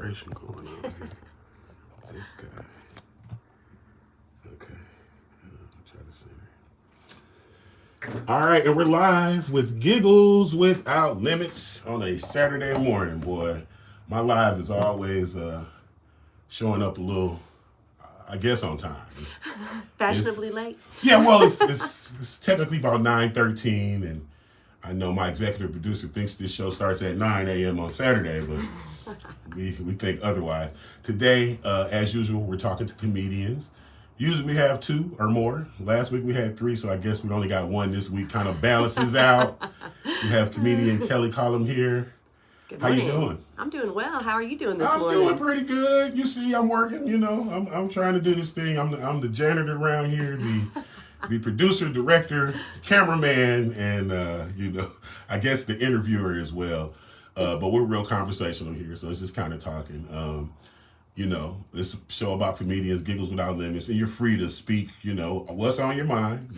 vibration going on here. This guy. Okay. Try to see. All right, and we're live with Giggles Without Limits on a Saturday morning, boy. My live is always showing up a little, I guess, on time. Fashionably late? Yeah, well, it's technically about 9:13, and I know my executive producer thinks this show starts at 9 a.m. on Saturday, but we think otherwise. Today, as usual, we're talking to comedians. Usually we have two or more. Last week we had three, so I guess we only got one this week. Kind of balances out. We have comedian Collum here. Good How morning. you doing? I'm doing well. How are you doing this morning? I'm doing pretty good. You see, I'm working. You know, I'm trying to do this thing. I'm the janitor around here, the producer, director, cameraman, and I guess the interviewer as well. But we're real conversational here, so it's just kind of talking. This show about comedians, Giggles Without Limits, and you're free to speak. What's on your mind.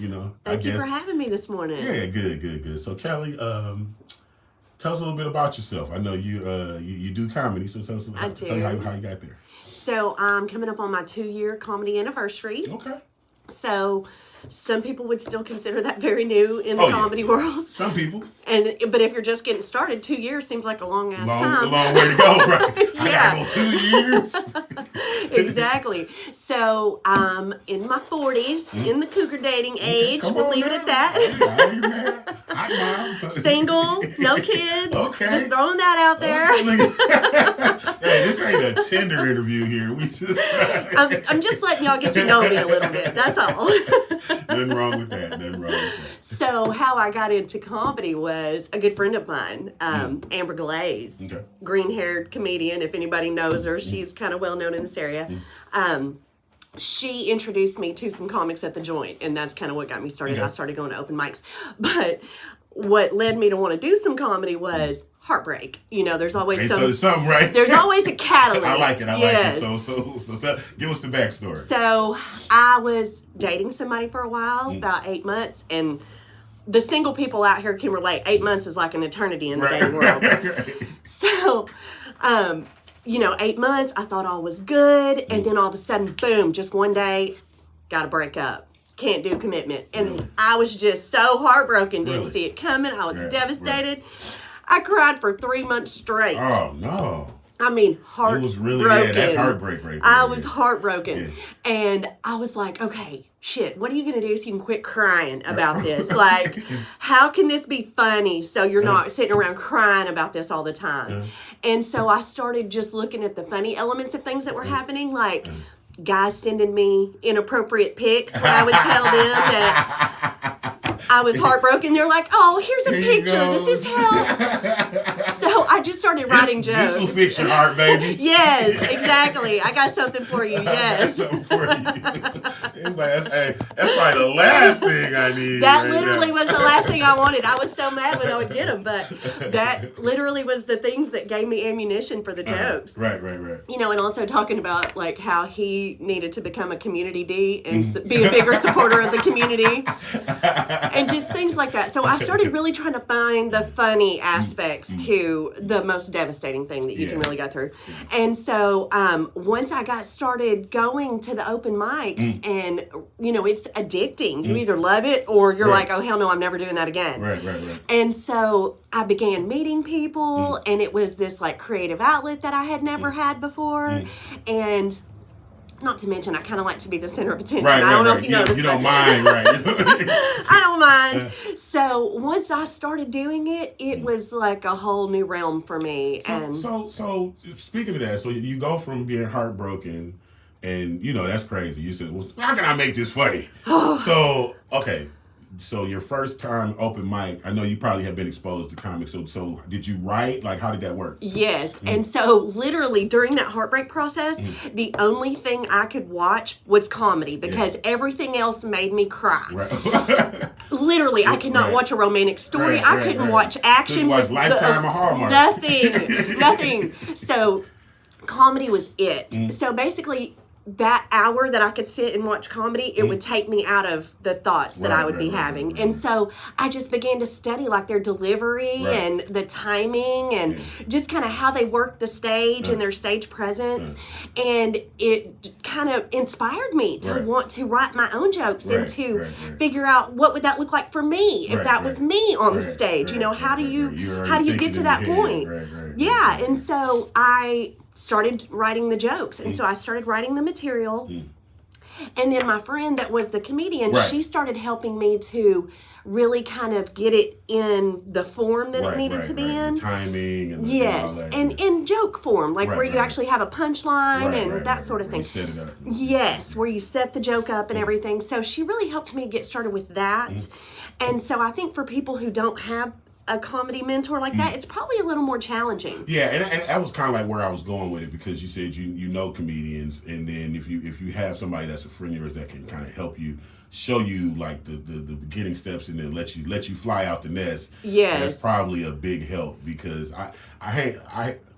Thank you for having me this morning. Yeah, good. So Kelly, tell us a little bit about yourself. I know you do comedy, so tell us how you got there. So I'm coming up on my 2-year comedy anniversary. Okay. So some people would still consider that very new in the comedy world. Some people. But if you're just getting started, 2 years seems like a long ass time. A long way to go, right? Yeah. I gotta go 2 years. Exactly. So I'm in my 40s, in the cougar dating age. We'll leave it at that. Single, no kids. Okay. Just throwing that out there. Hey, this ain't a Tinder interview here. We just I'm just letting y'all get to know me a little bit. That's all. Nothing wrong with that. So how I got into comedy was a good friend of mine, Amber Glaze, green-haired comedian. If anybody knows her, she's kind of well known in this area. She introduced me to some comics at the Joint, and that's kind of what got me started. I started going to open mics. But what led me to want to do some comedy was heartbreak. There's always something, right? There's always a catalyst. I like it. So give us the backstory. So I was dating somebody for a while, about 8 months, and the single people out here can relate. 8 months is like an eternity in the dating world. So, 8 months, I thought all was good, and then all of a sudden, boom, just one day, got to break up. Can't do commitment. And I was just so heartbroken, didn't see it coming. I was devastated. I cried for 3 months straight. Oh, no. I mean, heartbroken. It was really, that's heartbreak right there. I was heartbroken. Yeah. And I was like, okay, shit, what are you going to do so you can quit crying about this? Like, how can this be funny so you're not sitting around crying about this all the time? And so I started just looking at the funny elements of things that were happening, like guys sending me inappropriate pics where I would tell them that I was heartbroken. They're like, oh, here's a picture. This is how. So I just started writing jokes. This will fix your heart, baby. Yes, exactly. I got something for you. Yes. It's like, that's probably the last thing I need. That literally was the last thing I wanted. I was so mad when I would get them, but that literally was the things that gave me ammunition for the jokes. Right. And also talking about like how he needed to become a community D and be a bigger supporter of the community. And just things like that. So I started really trying to find the funny aspects to the most devastating thing that you can really go through. And so once I got started going to the open mics, and it's addicting. You either love it or you're like, oh hell no, I'm never doing that again. Right. And so I began meeting people, and it was this like creative outlet that I had never had before. And not to mention, I kind of like to be the center of attention. I don't know if you noticed. You don't mind, right? I don't mind. So once I started doing it, it was like a whole new realm for me. So speaking of that, so you go from being heartbroken, and that's crazy. You said, well, how can I make this funny? So your first time open mic, I know you probably have been exposed to comics. So did you write? Like, how did that work? Yes. And so literally during that heartbreak process, the only thing I could watch was comedy because everything else made me cry. Right. Literally, I could not watch a romantic story. I couldn't watch action. Couldn't watch Lifetime or Hallmark. Nothing. So comedy was it. So basically, that hour that I could sit and watch comedy, it would take me out of the thoughts that I would be having. And so I just began to study like their delivery and the timing and just kind of how they work the stage and their stage presence. And it kind of inspired me to want to write my own jokes and to figure out what would that look like for me if that was me on the stage. You know, how do you get to that point? Yeah, and so I started writing the jokes, and so I started writing the material. And then my friend that was the comedian, she started helping me to really kind of get it in the form that it needed to be in. The timing and yes, all that. And in joke form, like where you actually have a punchline and that sort of thing. You set it up. Yes, where you set the joke up and everything. So she really helped me get started with that. And so I think for people who don't have a comedy mentor like that, it's probably a little more challenging. Yeah, and that was kind of like where I was going with it, because you said you know comedians, and then if you have somebody that's a friend of yours that can kind of help you, show you like the beginning steps, and then let you fly out the nest. Yes, that's probably a big help, because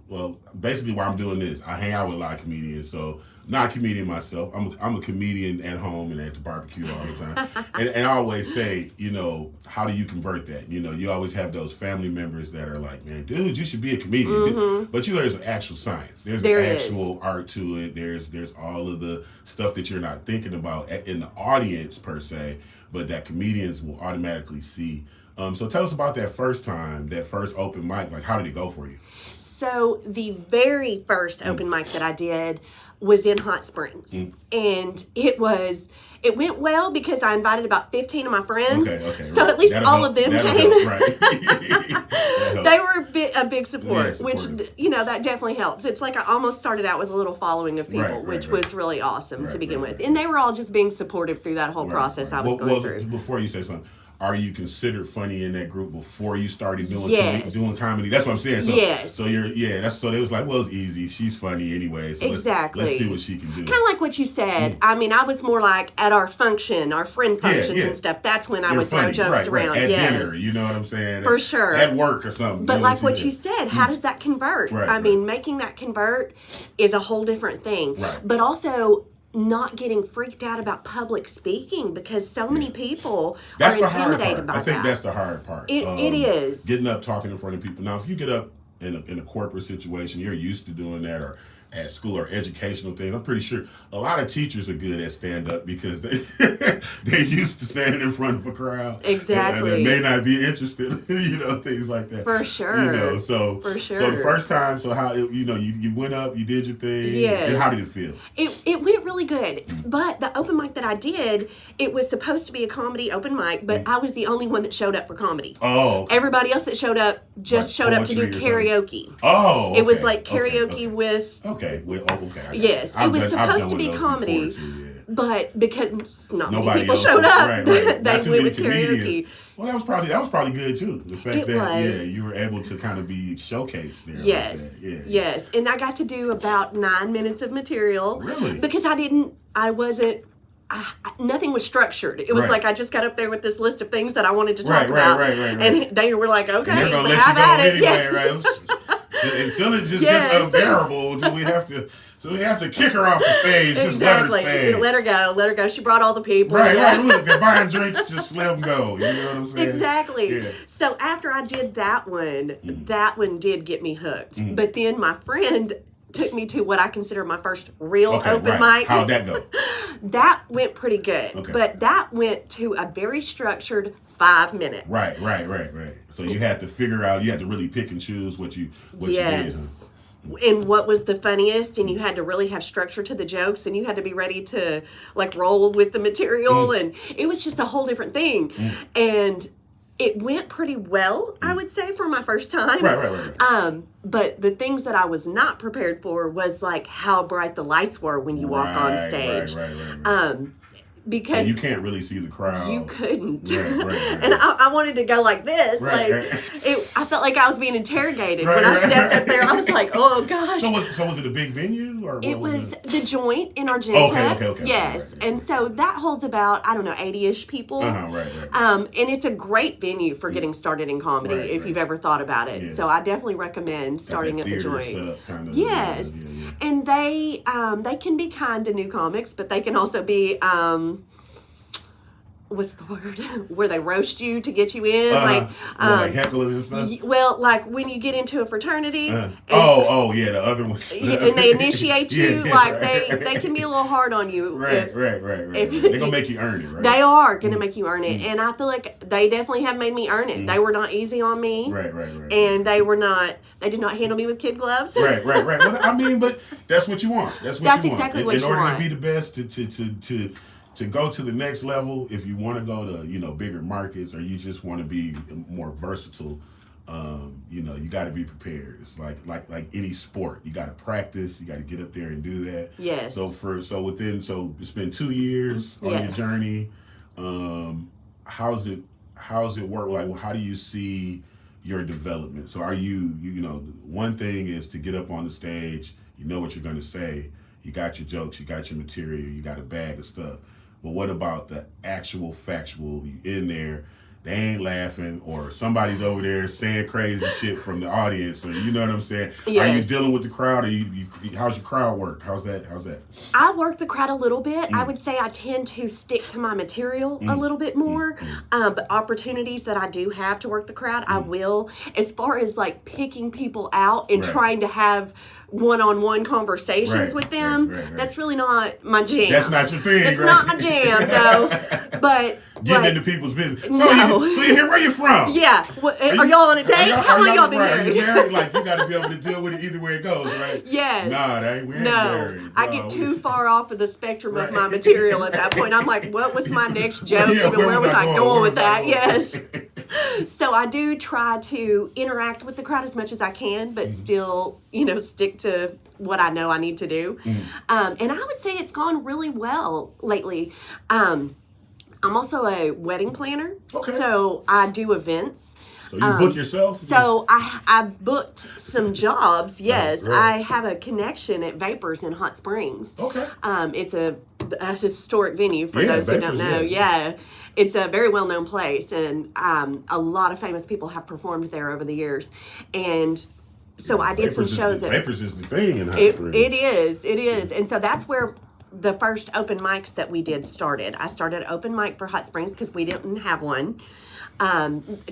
well, basically why I'm doing this, I hang out with a lot of comedians, so I'm not a comedian myself. I'm a comedian at home and at the barbecue all the time. and I always say, you know, how do you convert that? You know, you always have those family members that are like, man, dude, you should be a comedian. But there's an actual science. There's an actual art to it. There's all of the stuff that you're not thinking about in the audience per se, but that comedians will automatically see. So tell us about that first time, that first open mic. Like, how did it go for you? So the very first open mic that I did was in Hot Springs. And it went well because I invited about 15 of my friends. Okay. So at least all of them came. They were a big support, which, you know, that definitely helps. It's like I almost started out with a little following of people, which was really awesome to begin with. And they were all just being supportive through that whole process I was going through. Before you say something, are you considered funny in that group before you started doing comedy? That's what I'm saying. So so they was like, well, it's easy. She's funny anyway. So let's see what she can do. Kind of like what you said. I mean, I was more like at our friend functions and stuff. That's when I would throw jokes around. At dinner, you know what I'm saying? For sure. At work or something. But like what you said, how does that convert? I mean, making that convert is a whole different thing. But also, not getting freaked out about public speaking, because so many people are intimidated by that. I think that's the hard part. It is. Getting up, talking in front of people. Now, if you get up in a corporate situation, you're used to doing that, or at school or educational things, I'm pretty sure a lot of teachers are good at stand-up because they're used to standing in front of a crowd. Exactly. And they may not be interested, you know, things like that. For sure. You know, so the first time, so how, you know, you went up, you did your thing. Yes. And how did it feel? It went really good. But the open mic that I did, it was supposed to be a comedy open mic, but I was the only one that showed up for comedy. Oh. Okay. Everybody else that showed up just showed up to do karaoke. Oh. Okay. It was like karaoke with... Okay. Yes, it was supposed to be comedy, but because not many people showed up, they went with karaoke. Well, that was probably good too. The fact that you were able to kind of be showcased there. Yes, yes, and I got to do about 9 minutes of material. Really? Because nothing was structured. It was like I just got up there with this list of things that I wanted to talk about, and they were like, "Okay, have at it." Right? Until it just gets unbearable, we have to kick her off the stage. Exactly. Just let her stay. Let her go. She brought all the people. Right. Look, they're buying drinks. Just let them go. You know what I'm saying? Exactly. Yeah. So after I did that one did get me hooked. But then my friend took me to what I consider my first real open mic. How'd that go? That went pretty good. Okay. But that went to a very structured 5 minutes. Right. So you had to figure out, you had to really pick and choose what you did. Huh? And what was the funniest, and you had to really have structure to the jokes, and you had to be ready to like roll with the material, and it was just a whole different thing. And it went pretty well, I would say, for my first time. Right. But the things that I was not prepared for was like how bright the lights were when you walk on stage. Right. Because so you can't really see the crowd. You couldn't. Right. And I wanted to go like this. I felt like I was being interrogated when I stepped up there. I was like, oh gosh. So was it a big venue or It what was the Joint in Argenta. Okay. Yes, Right. and so that holds about 80-ish people. Right. And it's a great venue for getting started in comedy if you've ever thought about it. Yeah. So I definitely recommend starting at the Joint. Set up kind of, yes, and they can be kind to new comics, but they can also be what's the word? Where they roast you to get you in, like heckling and stuff. Well, like when you get into a fraternity. The other ones. And they initiate you, they can be a little hard on you. Right. They're gonna make you earn it, right? They are gonna make you earn it, and I feel like they definitely have made me earn it. They were not easy on me, Right. And they did not handle me with kid gloves. Right. Well, I mean, but that's what you want. That's Exactly what you want. In order to be the best, to go to the next level, if you want to go to bigger markets, or you just want to be more versatile, you got to be prepared. It's like any sport, you got to practice, you got to get up there and do that. Yes. So it's been 2 years on your journey. How's it work? Like, how do you see your development? So are you one thing is to get up on the stage, you know what you're going to say, you got your jokes, you got your material, you got a bag of stuff. But what about the actual factual? You in there, they ain't laughing, or somebody's over there saying crazy shit from the audience, or you know what I'm saying? Yes. Are you dealing with the crowd, or how's your crowd work? How's that? I work the crowd a little bit. I would say I tend to stick to my material a little bit more. But opportunities that I do have to work the crowd, I will. As far as like picking people out and trying to have one-on-one conversations with them, that's really not my jam. That's not your thing, That's not my jam, no. But getting into people's business. So no. you here? Where you from? Yeah. Are y'all on a date? How long y'all been married? You married? Like, you got to be able to deal with it either way it goes, right? Yes. Nah, we ain't married. I get too far off of the spectrum of my material at that point. I'm like, what was my next joke? Where was I going with that? Yes. So I do try to interact with the crowd as much as I can, but still, stick to what I know I need to do. And I would say it's gone really well lately. I'm also a wedding planner, so I do events. So you book yourself? So I booked some jobs, yes. I have a connection at Vapors in Hot Springs. Okay. It's a historic venue for those who don't know. Yeah. It's a very well-known place, and a lot of famous people have performed there over the years. And so I did some shows. Vapors is the thing in Hot Springs. It is. And so that's where the first open mics that we did started. I started open mic for Hot Springs because we didn't have one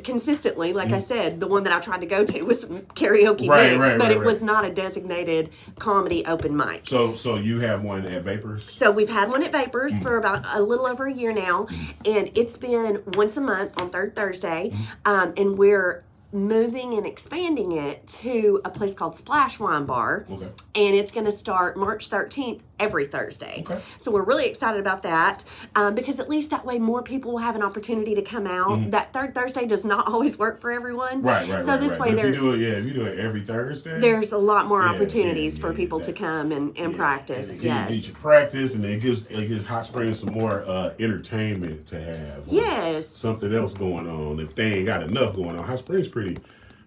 consistently. Like I said, the one that I tried to go to was karaoke mix, but it was not a designated comedy open mic. So you have one at Vapors? So we've had one at Vapors for about a little over a year now, and it's been once a month on third Thursday, and we're moving and expanding it to a place called Splash Wine Bar. Okay. And it's going to start March 13th every Thursday. Okay. So we're really excited about that because at least that way more people will have an opportunity to come out. That third Thursday does not always work for everyone. Right. So this way if you do it every Thursday, there's a lot more opportunities for people to come and practice. And it gives you practice, and it gives Hot Springs some more entertainment to have. Yes. Something else going on. If they ain't got enough going on, Hot Springs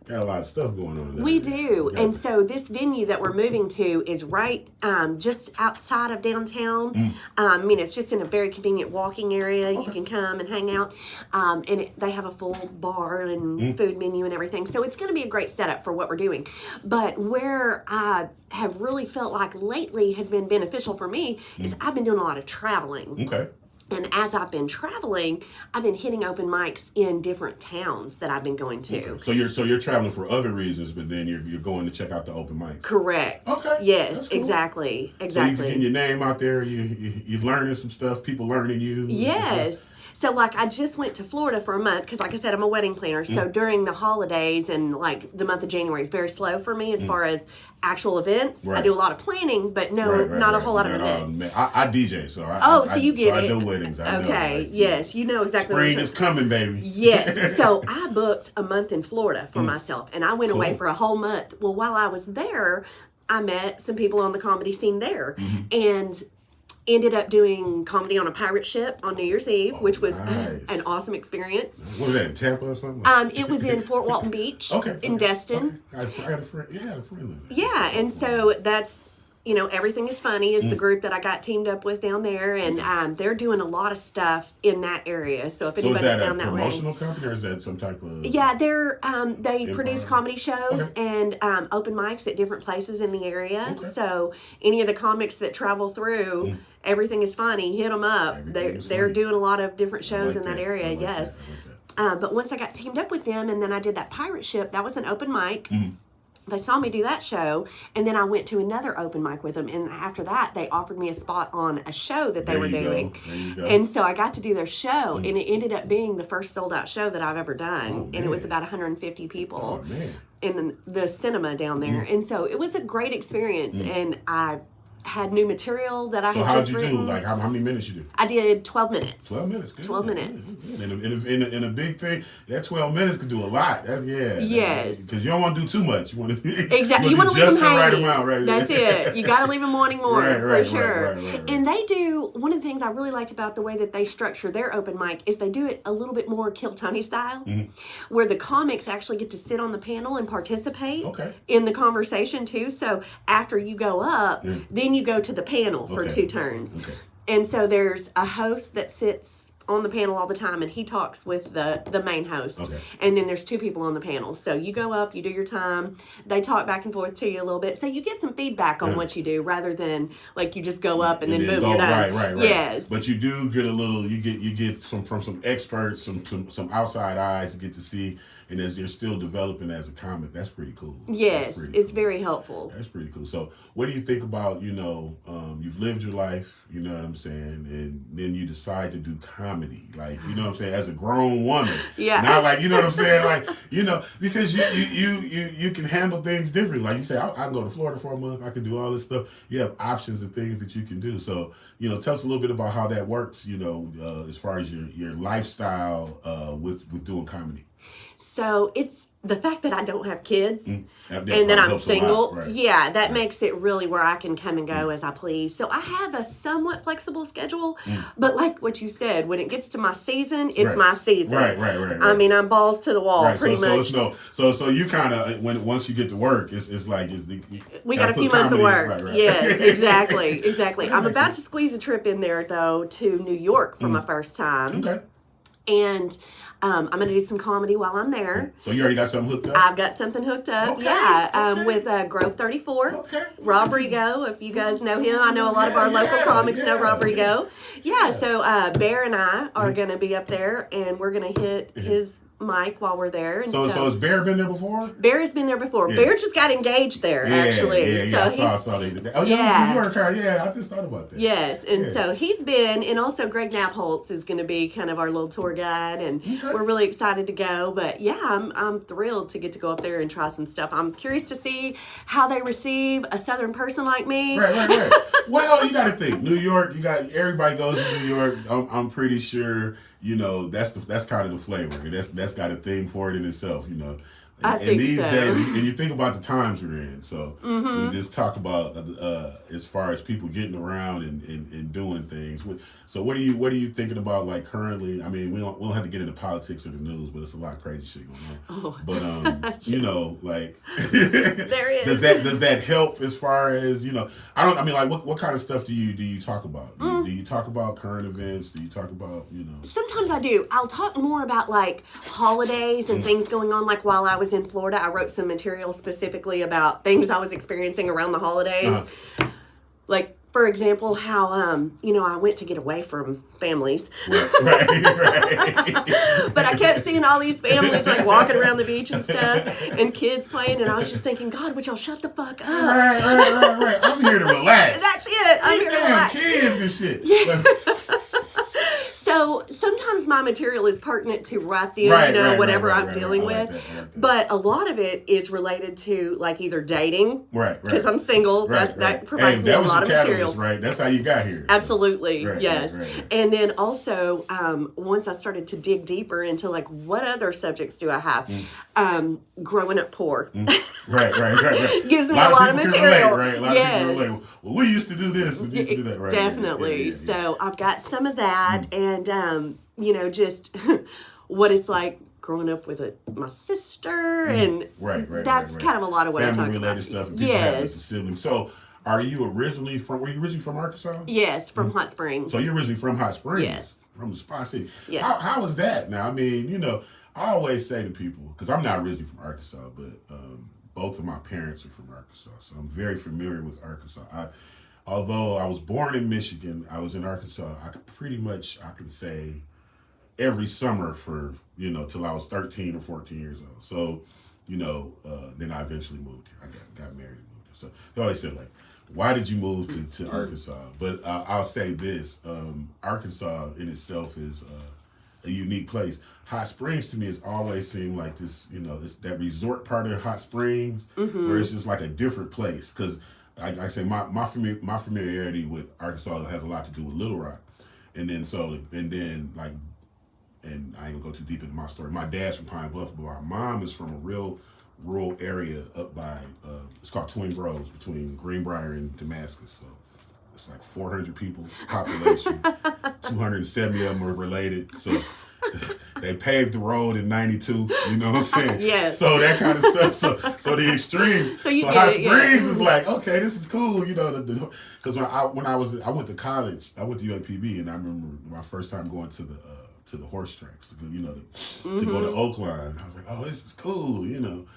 got a lot of stuff going on there. We do. And so this venue that we're moving to is right just outside of downtown. It's just in a very convenient walking area. You can come and hang out. They have a full bar and food menu and everything. So it's going to be a great setup for what we're doing. But where I have really felt like lately has been beneficial for me is I've been doing a lot of traveling. Okay. And as I've been traveling, I've been hitting open mics in different towns that I've been going to. Okay. So you're traveling for other reasons, but then you're going to check out the open mics. Correct. Okay. Yes, that's cool. Exactly. So you're getting your name out there. You're learning some stuff. People learning you. Yes. So, like, I just went to Florida for a month because, like I said, I'm a wedding planner. So, during the holidays and, like, the month of January is very slow for me as far as actual events. Right. I do a lot of planning, but not a whole lot of events. I DJ, so so you get it. I do weddings. Okay, yes, you know exactly. Spring is coming, baby. Yes. So, I booked a month in Florida for myself, and I went away for a whole month. Well, while I was there, I met some people on the comedy scene there, and ended up doing comedy on a pirate ship on New Year's Eve, which was nice. an awesome experience. What was that, in Tampa or something? It was in Fort Walton Beach, in Destin. Okay. I had a friend. Yeah, I had a friend living there. Yeah, and so that's, Everything is Funny is the group that I got teamed up with down there, and they're doing a lot of stuff in that area. So if anybody's is that down a that way, promotional company or is that some type of? Yeah, they produce comedy shows and open mics at different places in the area. Okay. So any of the comics that travel through, Everything is Funny, hit them up. They're doing a lot of different shows in that area. Yes. But once I got teamed up with them, and then I did that pirate ship, that was an open mic. They saw me do that show, and then I went to another open mic with them. And after that, they offered me a spot on a show that they were doing. There you go. And so I got to do their show, and it ended up being the first sold-out show that I've ever done. And it was about 150 people in the cinema down there. And so it was a great experience, and I had new material that I had just written. So how'd you do? Like, how many minutes you do? I did 12 minutes. 12 minutes. Good. 12 minutes. Good. In a big thing, that 12 minutes could do a lot. That's, Yes. Because you don't want to do too much. You want to exactly. You want to leave just them the right hanging. amount, right? That's it. You got to leave them wanting more, for sure. Right. And they do, one of the things I really liked about the way that they structure their open mic is they do it a little bit more Kill Tony style, where the comics actually get to sit on the panel and participate in the conversation too. So after you go up, then you go to the panel for 2 turns. And so there's a host that sits on the panel all the time, and he talks with the main host. And then there's 2 people on the panel. So you go up, you do your time, they talk back and forth to you a little bit. So you get some feedback on what you do, rather than like you just go up and then boom, you're done. Right. Yes. But you do get a little, you get from some experts, some outside eyes to get to see, and as you're still developing as a comic, that's pretty cool. Yes, it's very helpful. That's pretty cool. So what do you think about, you've lived your life, you know what I'm saying, and then you decide to do comedy, like, you know what I'm saying, as a grown woman. Not like, you know what I'm saying, like, because you can handle things differently. Like you say, I can go to Florida for a month, I can do all this stuff. You have options and things that you can do. So, tell us a little bit about how that works, as far as your lifestyle with doing comedy. So it's the fact that I don't have kids and that I'm single. That makes it really where I can come and go as I please. So I have a somewhat flexible schedule, but like what you said, when it gets to my season, it's my season. Right. I mean, I'm balls to the wall, pretty much. So you kind of, once you get to work, it's like we got a few months of work. Right. Yes, exactly. I'm about to squeeze a trip in there though to New York for my first time. Okay. And I'm going to do some comedy while I'm there. So you already got something hooked up? I've got something hooked up. With Grove 34. Okay. Rob Rigo, if you guys know him. I know a lot of our local comics know Rob Rigo. So Bear and I are going to be up there, and we're going to hit his mic while we're there. And so has Bear been there before? Bear has been there before. Bear just got engaged there, actually. Yeah, I saw they did that. Oh, yeah, New York. Yeah, I just thought about that. Yes, and so he's been, and also Greg Knappholtz is going to be kind of our little tour guide, and we're really excited to go. But I'm thrilled to get to go up there and try some stuff. I'm curious to see how they receive a Southern person like me. Right. Well, you got to think, New York. Everybody goes to New York. I'm pretty sure. That's kind of the flavor. That's got a thing for it in itself, I think these so. days, and you think about the times we're in. So we just talk about as far as people getting around and doing things. So what are you thinking about, like, currently? I mean, we don't have to get into politics or the news, but it's a lot of crazy shit going on. But like there is. Does that help as far as what kind of stuff do you talk about? Do you talk about current events? Do you talk about Sometimes I do. I'll talk more about like holidays and things going on. Like while I was in Florida, I wrote some material specifically about things I was experiencing around the holidays. Like, for example, how, I went to get away from families. Right. But I kept seeing all these families, like, walking around the beach and stuff, and kids playing, and I was just thinking, God, would y'all shut the fuck up? Right. I'm here to relax. That's it. I'm here to relax. Kids and shit. Yeah. So So sometimes my material is pertinent to right then, whatever I'm dealing with. But a lot of it is related to like either dating, because I'm single. That provides me a lot of material. Right, that's how you got here. Absolutely, yes. And then also, once I started to dig deeper into like what other subjects do I have, growing up poor, right. gives me a lot of material. Relate, right? A lot of people relate. Well, we used to do this, we used to do that, right? Definitely. Yeah. So I've got some of that, and just what it's like growing up with my sister, and that's kind of a lot of what I talk about. Family-related stuff. Yes. Siblings. So, were you originally from Arkansas? Yes, from Hot Springs. So you're originally from Hot Springs? Yes. From the Spot City. Yes. How was that? Now, I mean, I always say to people, because I'm not originally from Arkansas, but both of my parents are from Arkansas, so I'm very familiar with Arkansas. Although I was born in Michigan, I was in Arkansas. I can say every summer for, till I was 13 or 14 years old. So, then I eventually moved here. I got married and moved here. So they always said, like, why did you move to Arkansas? But I'll say this, Arkansas in itself is a unique place. Hot Springs to me has always seemed like this, it's that resort part of Hot Springs where it's just like a different place. Because I say my familiarity with Arkansas has a lot to do with Little Rock. And I ain't gonna go too deep into my story. My dad's from Pine Bluff, but my mom is from a real rural area up by, it's called Twin Groves, between Greenbrier and Damascus. So it's like 400 people population, 270 of them are related. So they paved the road in 92, you know what I'm saying? Yes. So that kind of stuff. So the extremes. So Hot Springs is like, okay, this is cool, because when I went to college, I went to U.A.P.B. and I remember my first time going to the horse tracks to go, to go to Oakland. I was like, oh, this is cool,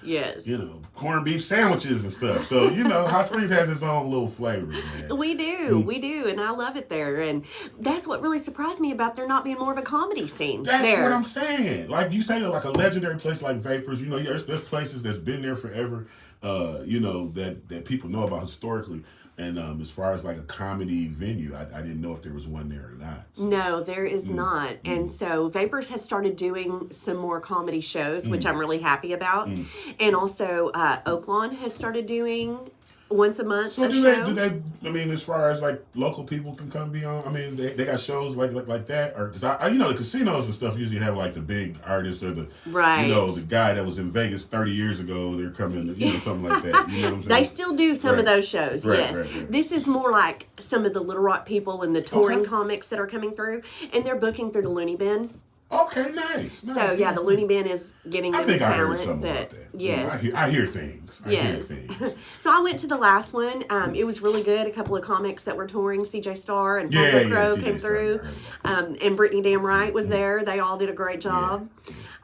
Yes. Corned beef sandwiches and stuff. So, Hot Springs has its own little flavor, man. We do, and I love it there. And that's what really surprised me about there not being more of a comedy scene. That's what I'm saying. Like you say, like a legendary place like Vapors, there's places that's been there forever, that people know about historically. And as far as like a comedy venue, I didn't know if there was one there or not. So. No, there is not. And so Vapors has started doing some more comedy shows, which I'm really happy about. And also Oaklawn has started doing once a month. So do they? I mean, as far as like local people can come be on. I mean, they got shows like that, or because the casinos and stuff usually have like the big artists or the the guy that was in Vegas 30 years ago. They're coming, something like that. You know what I'm saying? They still do some of those shows. Yes, this is more like some of the Little Rock people and the touring comics that are coming through, and they're booking through the Looney Bin. Okay, nice. So the Looney Bin is getting the talent. I heard something about that. Yes, I hear things. So I went to the last one. It was really good. A couple of comics that were touring, CJ Starr and Fonzo Crow came through, and Brittany Damwright was there. They all did a great job.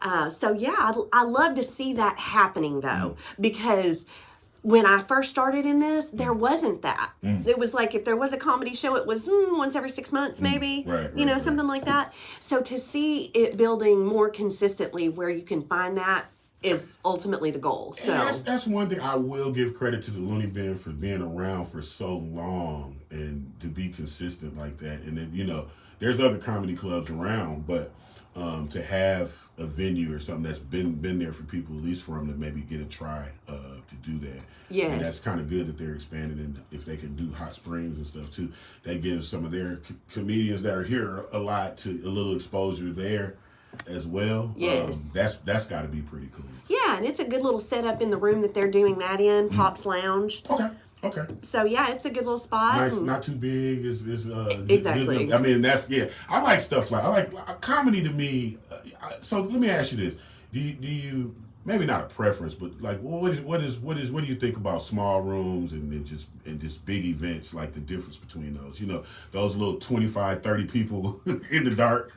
I love to see that happening though, because when I first started in this, there wasn't that. It was like if there was a comedy show, it was once every 6 months, maybe, something like that. So to see it building more consistently where you can find that is ultimately the goal. So that's one thing I will give credit to the Looney Bin for being around for so long and to be consistent like that. And then, there's other comedy clubs around, but to have a venue or something that's been there for people, at least for them to maybe get a try to do that. Yes. And that's kind of good that they're expanding, and if they can do Hot Springs and stuff too, that gives some of their comedians that are here a little exposure there as well. Yes. That's got to be pretty cool. Yeah, and it's a good little setup in the room that they're doing that in, Pop's Lounge. Okay. So it's a good little spot. Nice, not too big. It's exactly. Good. I mean, I like stuff like comedy to me. So let me ask you this: Do you maybe not a preference, but like what do you think about small rooms and just big events? Like the difference between those, those little 25, 30 people in the dark,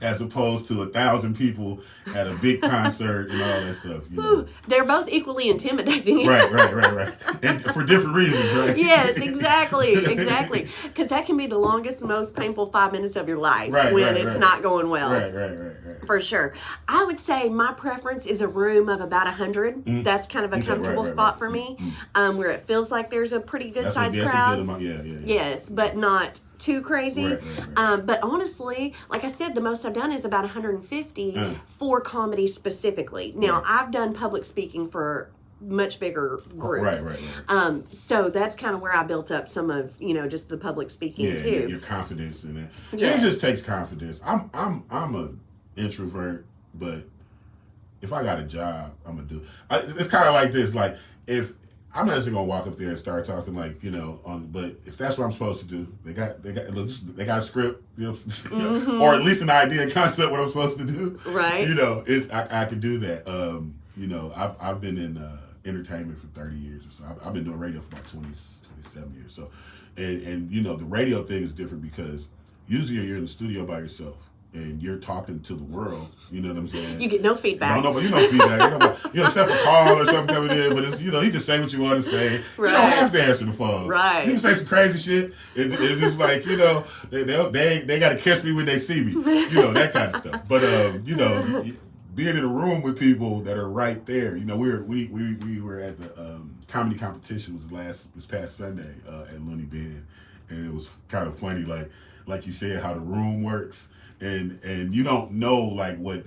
as opposed to 1,000 people at a big concert and all that stuff. They're both equally intimidating. Right. And for different reasons, right? Yes, exactly. Because that can be the longest, most painful 5 minutes of your life when it's not going well. Right. For sure. I would say my preference is a room of about 100. That's kind of a comfortable spot for me, where it feels like there's a pretty good sized crowd. That's a good amount. Yeah. Yes, but not too crazy. Right. But honestly, like I said, the most I've done is about 150 for comedy specifically. Now, I've done public speaking for much bigger groups. Right. So that's kind of where I built up some of, just the public speaking too. Your confidence in it. Yes. It just takes confidence. I'm an introvert, but if I got a job, I'm gonna do it. It's kind of like this. Like, if I'm not just gonna walk up there and start talking but if that's what I'm supposed to do, they got a script, or at least an idea and concept what I'm supposed to do. Right. I can do that. I've been in entertainment for 30 years or so. I've been doing radio for about 27 years. So, and the radio thing is different because usually you're in the studio by yourself. And you're talking to the world, you know what I'm saying? You get no feedback. No feedback. Except a call or something coming in, but it's, you can say what you want to say. Right. You don't have to answer the phone. Right. You can say some crazy shit. It's just like, they got to catch me when they see me. That kind of stuff. But, being in a room with people that are right there, we were at the comedy competition this past Sunday at L.O.A.B. And it was kind of funny, like you said, how the room works. And you don't know what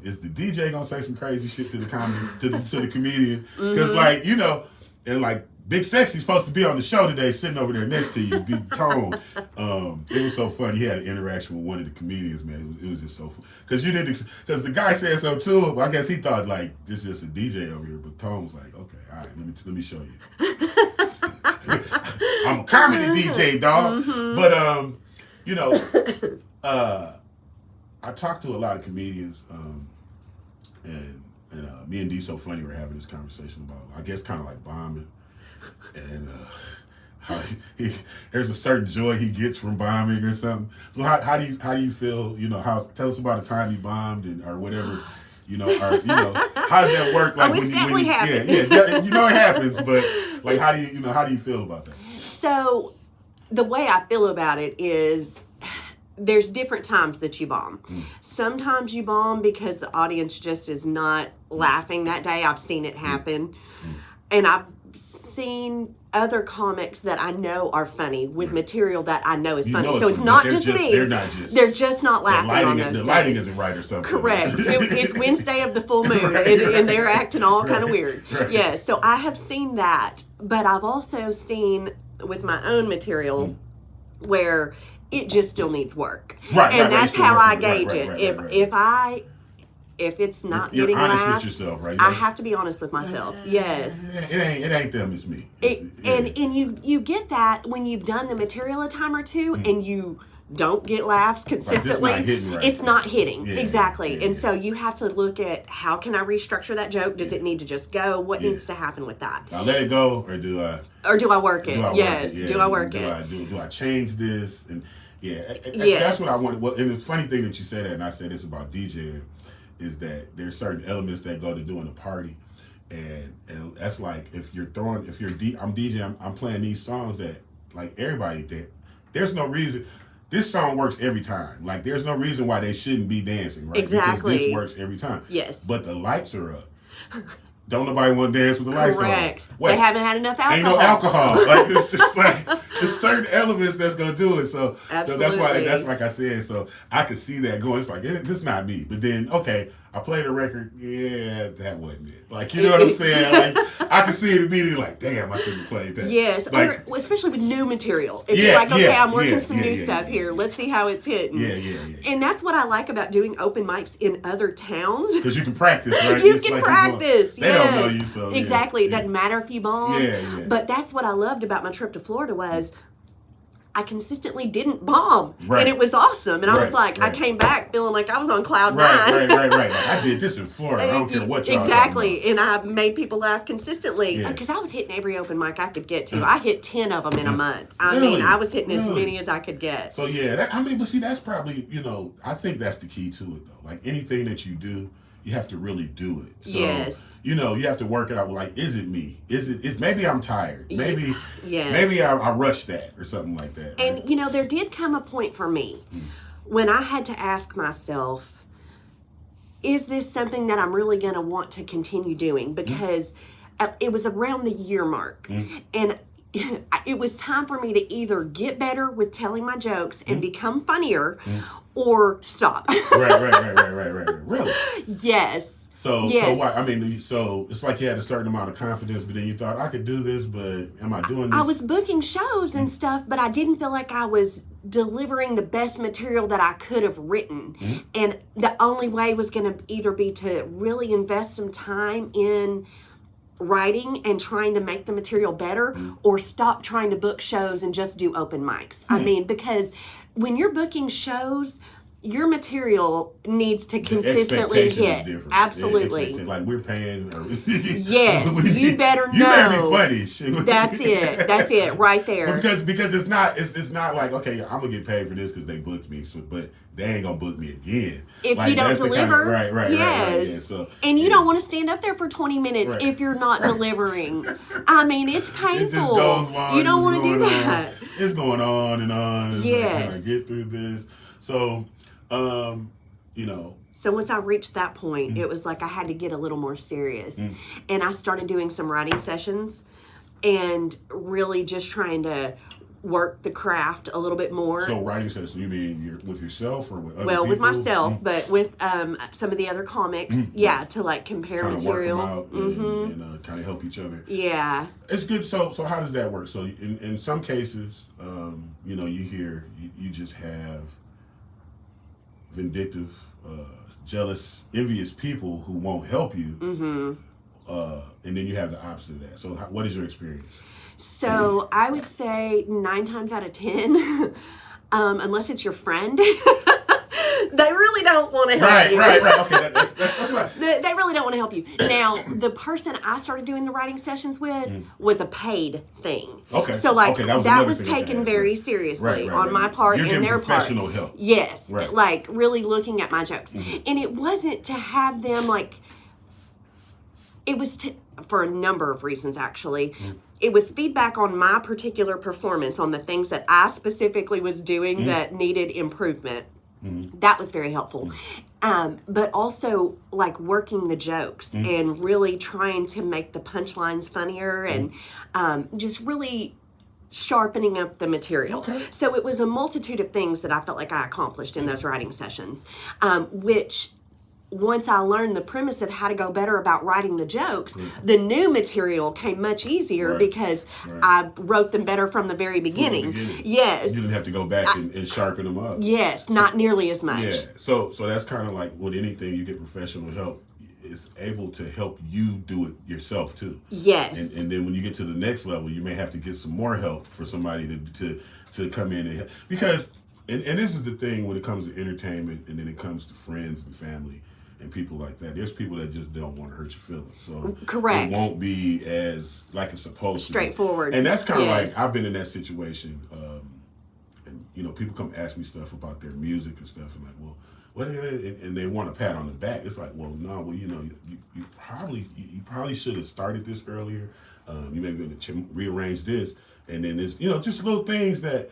is the DJ gonna say some crazy shit to the comedy to the comedian because and Big Sexy's supposed to be on the show today, sitting over there next to you, Big Tone. It was so funny. He had an interaction with one of the comedians, man. It was just so fun because because the guy said so too. But I guess he thought this is just a DJ over here, but Tone was like, okay, all right, let me show you. I'm a comedy DJ, dog. But I talked to a lot of comedians, and me and D So Funny were having this conversation about, I guess, kind of like bombing, and how there's a certain joy he gets from bombing or something. So how do you feel? Tell us about a time you bombed or whatever. How does that work? It's definitely happened. Yeah, it happens, but how do you feel about that? So the way I feel about it is, there's different times that you bomb. Sometimes you bomb because the audience just is not laughing that day. I've seen it happen. And I've seen other comics that I know are funny with material that I know is funny. So it's not just me. They're just not laughing on those days. The lighting isn't right or something. Correct. It's Wednesday of the full moon, and they're acting all kind of weird. Right. Yeah, so I have seen that. But I've also seen with my own material where it just still needs work. And that's how I gauge it. If it's not You're getting honest laughs, with yourself, right? I have to be honest with myself. Yes. It ain't them, it's me. And you get that when you've done the material a time or two and you don't get laughs consistently. It's not hitting. Exactly. And so you have to look at, how can I restructure that joke? Does it need to just go? What needs to happen with that? I let it go, or do I? Or do I work it? Yes. Do I work it? Do I change this? And that's what I wanted. Well, and the funny thing that you said that, and I said this about DJing, is that there's certain elements that go to doing a party, and that's like I'm DJing, I'm playing these songs that everybody there's no reason. This song works every time. There's no reason why they shouldn't be dancing, right? Exactly. Because this works every time. Yes. But the lights are up. Don't nobody want to dance with the lights on. Correct. They haven't had enough alcohol. Ain't no alcohol. It's just there's certain elements that's gonna do it. So that's why, that's like I said. So I could see that going. It's this is not me. But then, okay, I played a record. Yeah, that wasn't it. You know what I'm saying? I could see it immediately. Damn, I shouldn't have played that. Yes, or especially with new material. If you're okay, I'm working some new stuff here. Let's see how it's hitting. Yeah. And that's what I like about doing open mics in other towns. Because you can practice, right? You can practice. They don't know you, so exactly. It doesn't matter if you bomb. Yeah. But that's what I loved about my trip to Florida was, I consistently didn't bomb. Right. And it was awesome. And I was I came back feeling like I was on cloud nine. Right. I did this in Florida. I don't care what y'all Exactly. And I made people laugh consistently. Because I was hitting every open mic I could get to. I hit 10 of them in a month. I mean, I was hitting as many as I could get. So, but see, that's probably, I think that's the key to it, though. Anything that you do, you have to really do it. So, you have to work it out. Is it me? Maybe I'm tired. Maybe I rushed that or something like that. Right? And, there did come a point for me when I had to ask myself, is this something that I'm really going to want to continue doing? Because it was around the year mark. And it was time for me to either get better with telling my jokes and become funnier, or stop. Right. Really? Yes. So Yes. why? I mean, so it's like you had a certain amount of confidence, but then you thought, I could do this, but am I doing this? I was booking shows and stuff, but I didn't feel like I was delivering the best material that I could have written. And the only way was going to either be to really invest some time in writing and trying to make the material better, or stop trying to book shows and just do open mics. I mean, because when you're booking shows, your material needs to consistently hit. Absolutely. Like, we're paying. Yes, you better know. You better be funny. Shit. That's it. That's it right there. Well, because it's not like, okay, I'm gonna get paid for this because they booked me, but they ain't gonna book me again If like, you don't deliver, right. Yeah, so, and you don't want to stand up there for 20 minutes if you're not delivering. I mean, it's painful. It just goes long. You don't want to do that. It's going on and on. It's Yes. like, can I get through this? So, you know. So once I reached that point, it was like I had to get a little more serious. And I started doing some writing sessions and really just trying to work the craft a little bit more. So writing sessions, you mean you're with yourself or with other Well, with people? myself, but with some of the other comics, to like compare kind material. Of work them out and kind of help each other. Yeah. It's good. So how does that work? So in some cases, you know, you hear you just have vindictive, jealous, envious people who won't help you. And then you have the opposite of that. So what is your experience? So I would say 9 times out of 10, unless it's your friend, they really don't want to help you. Right. Okay, that's right. They really don't want to help you. Now, the person I started doing the writing sessions with was a paid thing. Okay. So, like, Okay, that was thing I taken asked, very seriously right. on my part You're and getting their part. professional help. Yes. Right. Like, really looking at my jokes. And it wasn't to have them, like, it was for a number of reasons, actually. It was feedback on my particular performance, on the things that I specifically was doing that needed improvement. That was very helpful. But also, like, working the jokes and really trying to make the punchlines funnier and just really sharpening up the material. Okay. So it was a multitude of things that I felt like I accomplished in those writing sessions, which once I learned the premise of how to go better about writing the jokes, the new material came much easier because I wrote them better from the very beginning. Yes. You didn't have to go back and sharpen them up. Yes, not nearly as much. Yeah. So that's kind of like with anything, you get professional help. It's able to help you do it yourself too. Yes. And then when you get to the next level, you may have to get some more help for somebody to come in and help. Because and this is the thing when it comes to entertainment and then it comes to friends and family and people like that. There's people that just don't want to hurt your feelings. So correct. It won't be as like it's supposed straightforward. to be. And that's kind of like, I've been in that situation. And you know, people come ask me stuff about their music and stuff, and like, well, what is it? And they want a pat on the back. It's like, well, no, well, you know, you probably should have started this earlier. You may be able to rearrange this, and then there's, you know, just little things that.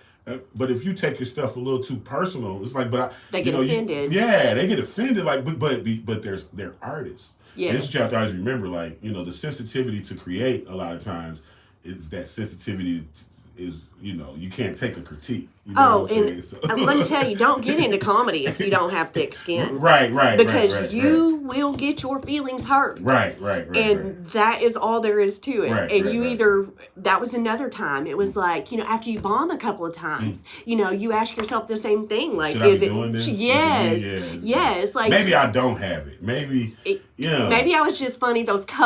But if you take your stuff a little too personal, it's like, they get offended. They get offended. Like, but they're artists. Yes. And this is what you have to always remember. Like, you know, the sensitivity to create a lot of times is that sensitivity is, you know, you can't take a critique. You know and let me tell you, don't get into comedy if you don't have thick skin. Right. Because you will get your feelings hurt. Right. And that is all there is to it. Right, and you either, that was another time. It was like, you know, after you bomb a couple of times, you know, you ask yourself the same thing. Like, should I be doing this? Yes. Like, maybe I don't have it. Maybe, you know. Maybe I was just funny those couple